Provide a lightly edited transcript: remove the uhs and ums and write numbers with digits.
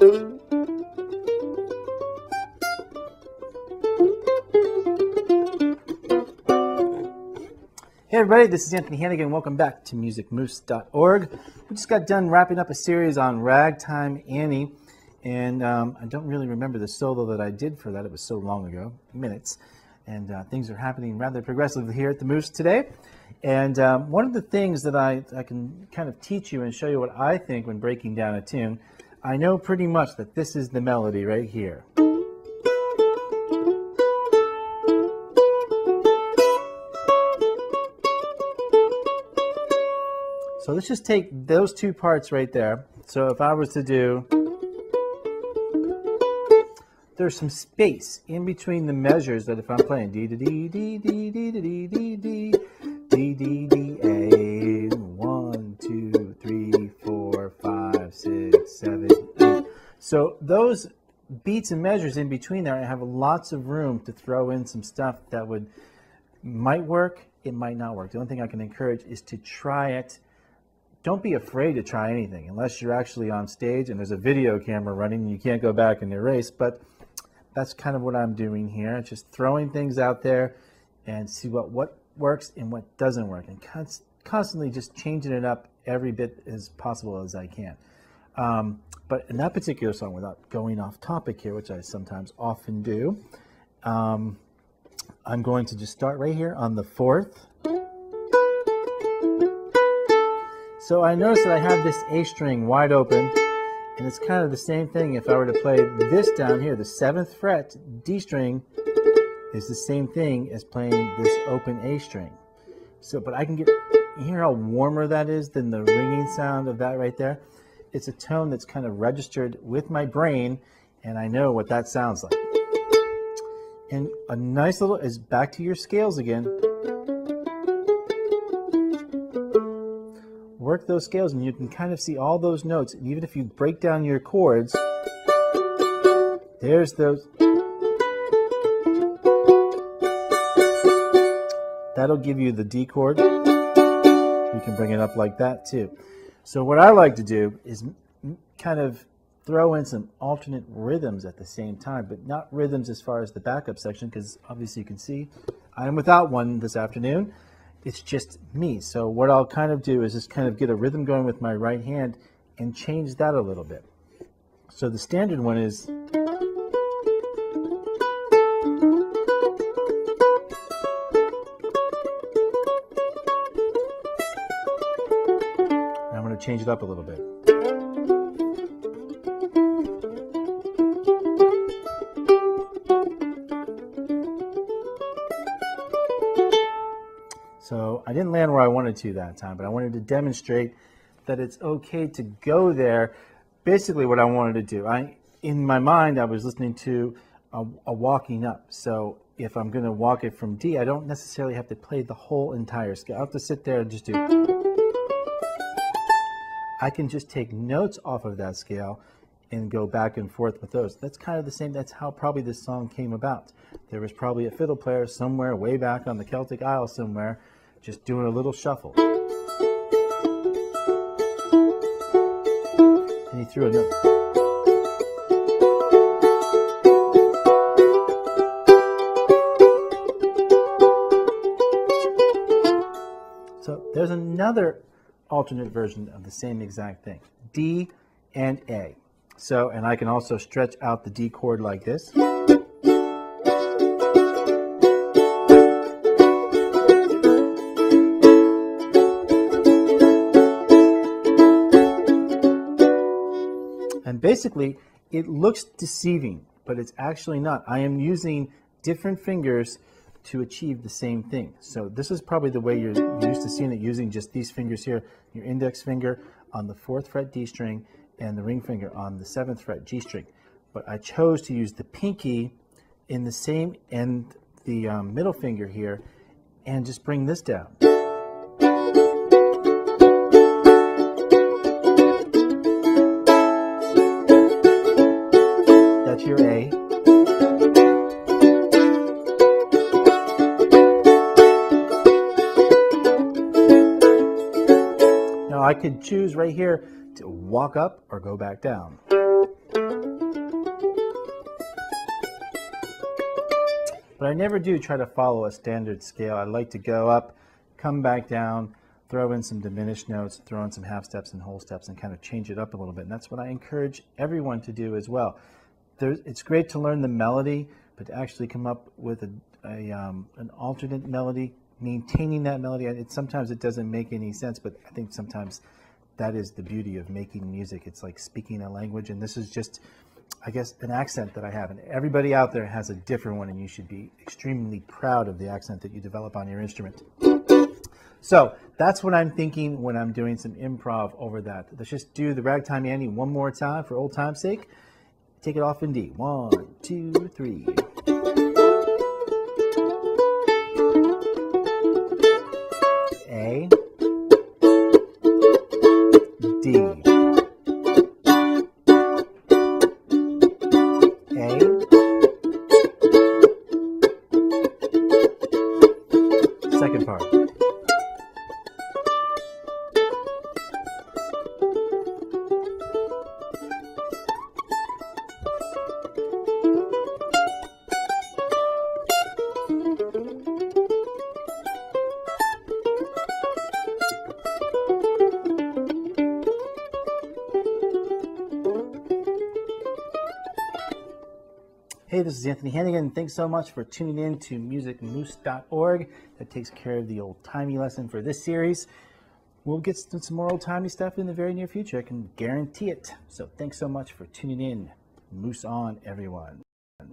Hey everybody, this is Anthony Hannigan. Welcome back to musicmoose.org. We just got done wrapping up a series on Ragtime Annie, and I don't really remember the solo that I did for that. It was so long ago, minutes, and things are happening rather progressively here at the Moose today. And one of the things that I can kind of teach you and show you what I think when breaking down a tune, I know pretty much that this is the melody right here. So let's just take those two parts right there. So if I was to do, there's some space in between the measures that if I'm playing D D D D D D D D D D D D A 1 2 3 4 5 6 7 8. So those beats and measures in between there, I have lots of room to throw in some stuff that might work, it might not work. The only thing I can encourage is to try it. Don't be afraid to try anything unless you're actually on stage and there's a video camera running and you can't go back and erase. But that's kind of what I'm doing here. Just throwing things out there and see what works and what doesn't work, and constantly just changing it up every bit as possible as I can. But in that particular song, without going off topic here, which I sometimes often do, I'm going to just start right here on the fourth. So I notice that I have this A string wide open, and it's kind of the same thing if I were to play this down here. The 7th fret D string is the same thing as playing this open A string. So, but I can you hear how warmer that is than the ringing sound of that right there? It's a tone that's kind of registered with my brain, and I know what that sounds like. And a nice little, is back to your scales again. Work those scales and you can kind of see all those notes. And even if you break down your chords, there's those. That'll give you the D chord. You can bring it up like that too. So what I like to do is kind of throw in some alternate rhythms at the same time, but not rhythms as far as the backup section, because obviously you can see I am without one this afternoon. It's just me. So what I'll kind of do is just kind of get a rhythm going with my right hand and change that a little bit. So the standard one is, I'm going to change it up a little bit. So I didn't land where I wanted to that time, but I wanted to demonstrate that it's okay to go there. Basically what I wanted to do, in my mind I was listening to a walking up. So if I'm going to walk it from D, I don't necessarily have to play the whole entire scale. I have to sit there and just do. I can just take notes off of that scale and go back and forth with those. That's kind of the same, that's how probably this song came about. There was probably a fiddle player somewhere way back on the Celtic Isle somewhere just doing a little shuffle. And he threw a note. So there's another alternate version of the same exact thing. D and A. So, and I can also stretch out the D chord like this. And basically, it looks deceiving, but it's actually not. I am using different fingers to achieve the same thing. So this is probably the way you're used to seeing it, using just these fingers here, your index finger on the 4th fret D string and the ring finger on the 7th fret G string. But I chose to use the pinky in the same, and the middle finger here, and just bring this down. That's your A. Now I could choose right here to walk up or go back down. But I never do try to follow a standard scale. I like to go up, come back down, throw in some diminished notes, throw in some half steps and whole steps, and kind of change it up a little bit. And that's what I encourage everyone to do as well. It's great to learn the melody, but to actually come up with an alternate melody, maintaining that melody, sometimes it doesn't make any sense, but I think sometimes that is the beauty of making music. It's like speaking a language, and this is just, I guess, an accent that I have. And everybody out there has a different one, and you should be extremely proud of the accent that you develop on your instrument. So that's what I'm thinking when I'm doing some improv over that. Let's just do the Ragtime Annie one more time for old time's sake. Take it off in D. 1, 2, 3. A, D, A, second part. Hey, this is Anthony Hannigan. Thanks so much for tuning in to musicmoose.org. That takes care of the old-timey lesson for this series. We'll get some more old-timey stuff in the very near future. I can guarantee it. So thanks so much for tuning in. Moose on, everyone.